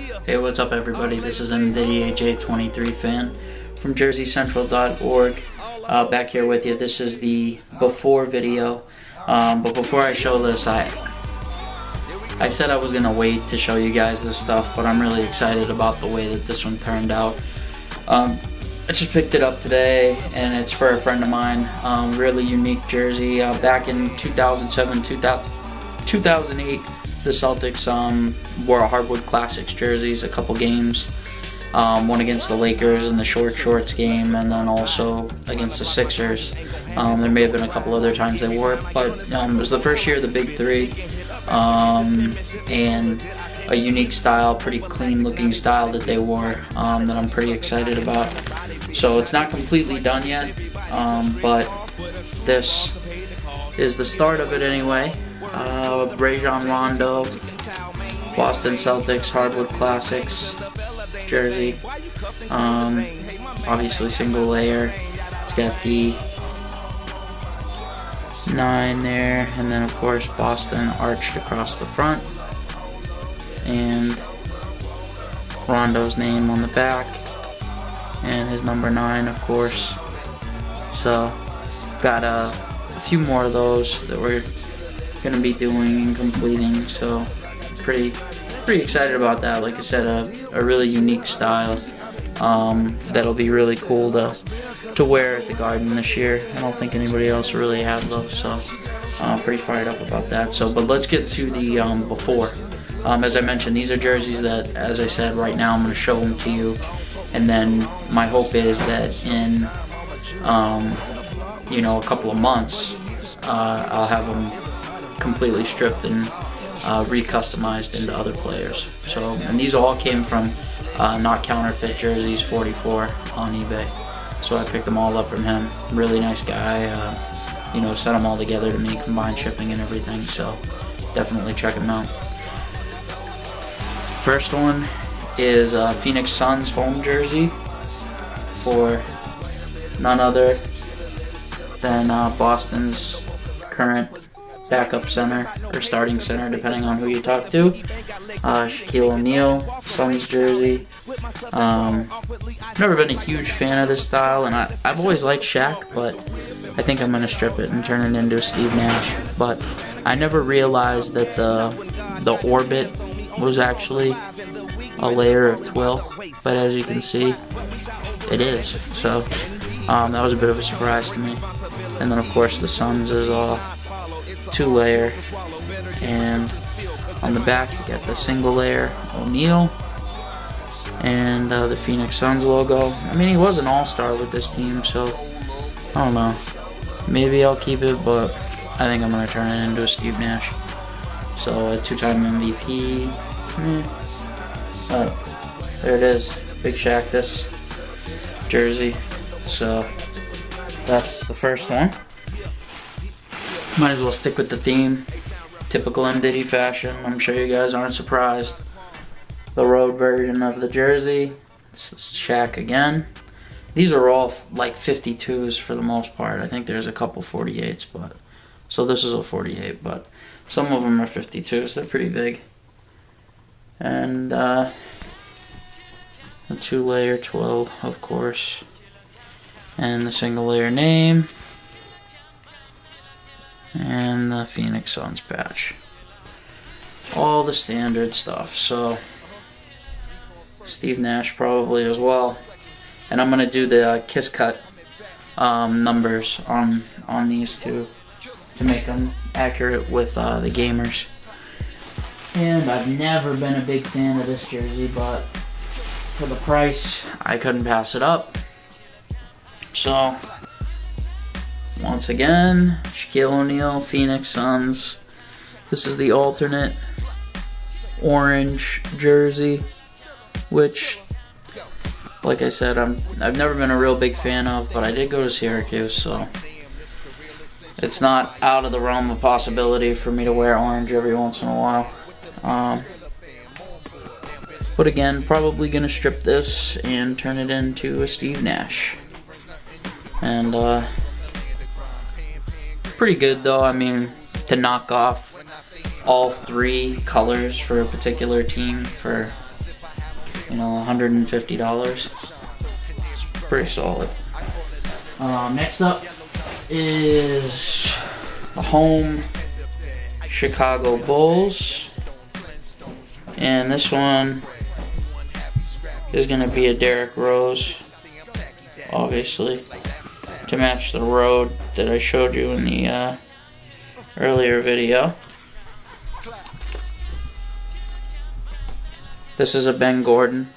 Hey, what's up everybody? This is NVIDIA-J23 fan from JerseyCentral.org. Back here with you. This is the before video. But before I show this, I said I was going to wait to show you guys this stuff, but I'm really excited about the way that this one turned out. I just picked it up today, and it's for a friend of mine. Really unique jersey. Back in 2007, 2008, the Celtics wore a Hardwood Classics jerseys a couple games. One against the Lakers in the short shorts game, and then also against the Sixers. There may have been a couple other times they wore it, but it was the first year of the Big Three, and a unique style, pretty clean looking style that they wore, that I'm pretty excited about. So it's not completely done yet, but this is the start of it anyway. Rajon Rondo, Boston Celtics Hardwood Classics jersey. Obviously single layer. It's got the 9 there, and then of course Boston arched across the front, and Rondo's name on the back, and his number 9 of course. So got a few more of those that we're gonna be doing and completing, so pretty excited about that. Like I said, a really unique style that'll be really cool to wear at the Garden this year. I don't think anybody else really has those, so pretty fired up about that. So, but let's get to the before. As I mentioned, these are jerseys that, as I said, right now I'm going to show them to you, and then my hope is that in you know, a couple of months, I'll have them completely stripped and recustomized into other players. So, and these all came from Not Counterfeit Jerseys 44 on eBay. So I picked them all up from him. Really nice guy. You know, set them all together to me, combined shipping and everything. So definitely check him out. First one is Phoenix Suns home jersey for none other than Boston's current backup center, or starting center, depending on who you talk to. Shaquille O'Neal, Suns jersey. I've never been a huge fan of this style, and I've always liked Shaq, but I think I'm going to strip it and turn it into a Steve Nash. But I never realized that the orbit was actually a layer of twill, but as you can see, it is. So that was a bit of a surprise to me. And then of course the Suns is all 2-layer, and on the back you get the single layer O'Neal and the Phoenix Suns logo. I mean, he was an all-star with this team, so I don't know, maybe I'll keep it, but I think I'm going to turn it into a Steve Nash. So a 2-time MVP. There it is, Big Shaq, this jersey. So that's the first one. Might as well stick with the theme. Typical M. Diddy fashion. I'm sure you guys aren't surprised. The road version of the jersey. It's Shaq again. These are all like 52s for the most part. I think there's a couple 48s, but so this is a 48, but some of them are 52s. They're pretty big. And a 2-layer 12, of course, and the single layer name, and the Phoenix Suns patch. All the standard stuff. So Steve Nash probably as well. And I'm gonna do the kiss cut numbers on these two to make them accurate with the gamers. And I've never been a big fan of this jersey, but for the price, I couldn't pass it up. So once again, Shaquille O'Neal, Phoenix Suns. This is the alternate orange jersey, which, like I said, I've never been a real big fan of, but I did go to Syracuse, so it's not out of the realm of possibility for me to wear orange every once in a while. But again, probably gonna strip this and turn it into a Steve Nash. And pretty good though. I mean, to knock off all 3 colors for a particular team for you know, $150. It's pretty solid. Next up is the home Chicago Bulls, and this one is going to be a Derrick Rose, obviously, to match the road that I showed you in the earlier video. This is a Ben Gordon,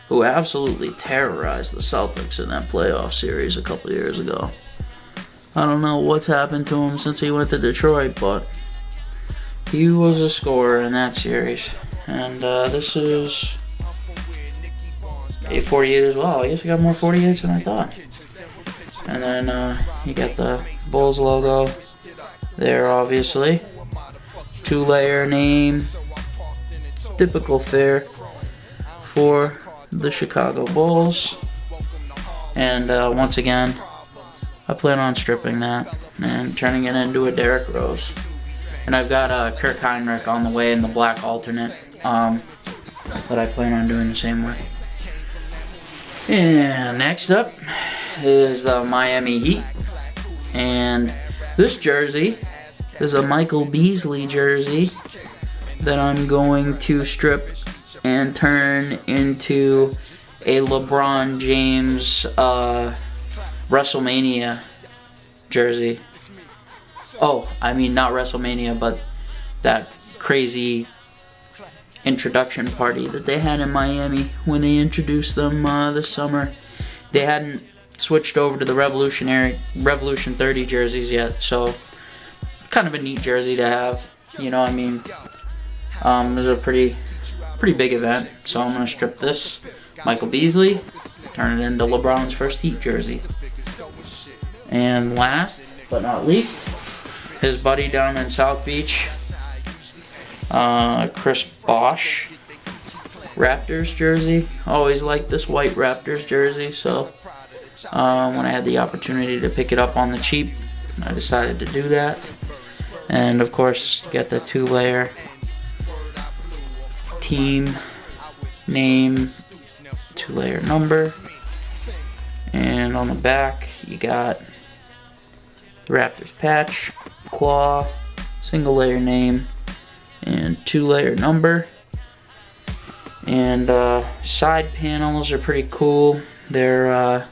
who absolutely terrorized the Celtics in that playoff series a couple years ago. I don't know what's happened to him since he went to Detroit, but he was a scorer in that series. And this is a 48 as well. I guess I got more 48s than I thought. And then you got the Bulls logo there, obviously. Two-layer name. Typical fare for the Chicago Bulls. And once again, I plan on stripping that and turning it into a Derrick Rose. And I've got Kirk Heinrich on the way in the black alternate that I plan on doing the same way. And next up is the Miami Heat. And this jersey is a Michael Beasley jersey that I'm going to strip and turn into a LeBron James WrestleMania jersey. Oh, I mean not WrestleMania, but that crazy introduction party that they had in Miami when they introduced them this summer. They hadn't switched over to the Revolution 30 jerseys yet, so kind of a neat jersey to have. You know, I mean, it was a pretty big event, so I'm gonna strip this Michael Beasley, turn it into LeBron's first Heat jersey. And last but not least, his buddy down in South Beach, Chris Bosh Raptors jersey. Always liked this white Raptors jersey, so when I had the opportunity to pick it up on the cheap, I decided to do that. And of course, get the two-layer team name, two-layer number, and on the back you got the Raptors patch, claw, single-layer name, and two-layer number. And side panels are pretty cool. They're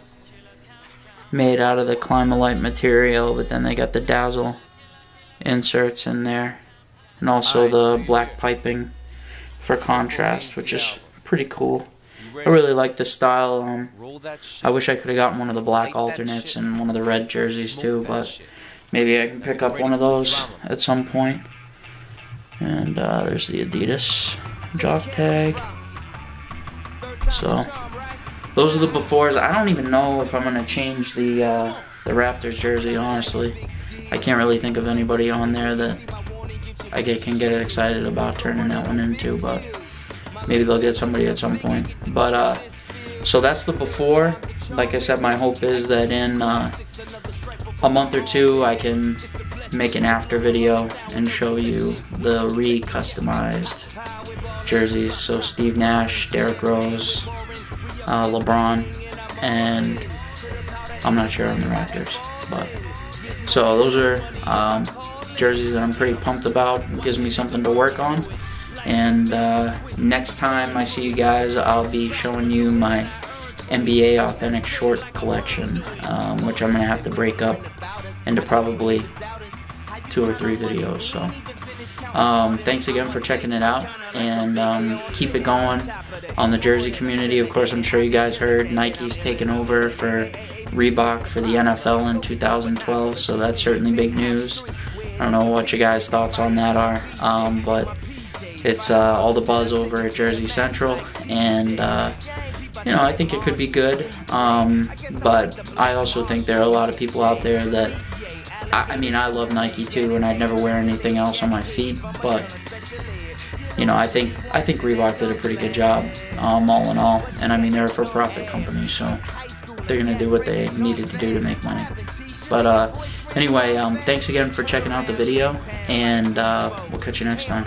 made out of the Climalite material, but then they got the Dazzle inserts in there, and also the black piping for contrast, which is pretty cool. I really like the style. I wish I could have gotten one of the black alternates and one of the red jerseys too, but maybe I can pick up one of those at some point. And there's the Adidas jock tag. So those are the befores. I don't even know if I'm gonna change the Raptors jersey, honestly. I can't really think of anybody on there that I can get excited about turning that one into, but maybe they'll get somebody at some point. But so that's the before. Like I said, my hope is that in a month or two I can make an after video and show you the re-customized jerseys. So Steve Nash, Derrick Rose, LeBron, and I'm not sure on the Raptors. But so those are jerseys that I'm pretty pumped about. It gives me something to work on. And next time I see you guys, I'll be showing you my NBA Authentic Short collection, which I'm going to have to break up into probably 2 or 3 videos. So thanks again for checking it out, and keep it going on the jersey community. Of course, I'm sure you guys heard Nike's taken over for Reebok for the NFL in 2012, so that's certainly big news. I don't know what you guys' thoughts on that are, but it's all the buzz over at Jersey Central, and you know, I think it could be good, but I also think there are a lot of people out there that, I mean, I love Nike too, and I'd never wear anything else on my feet, but you know, I think Reebok did a pretty good job, all in all. And I mean, they're a for-profit company, so they're gonna do what they needed to do to make money. But anyway, thanks again for checking out the video, and we'll catch you next time.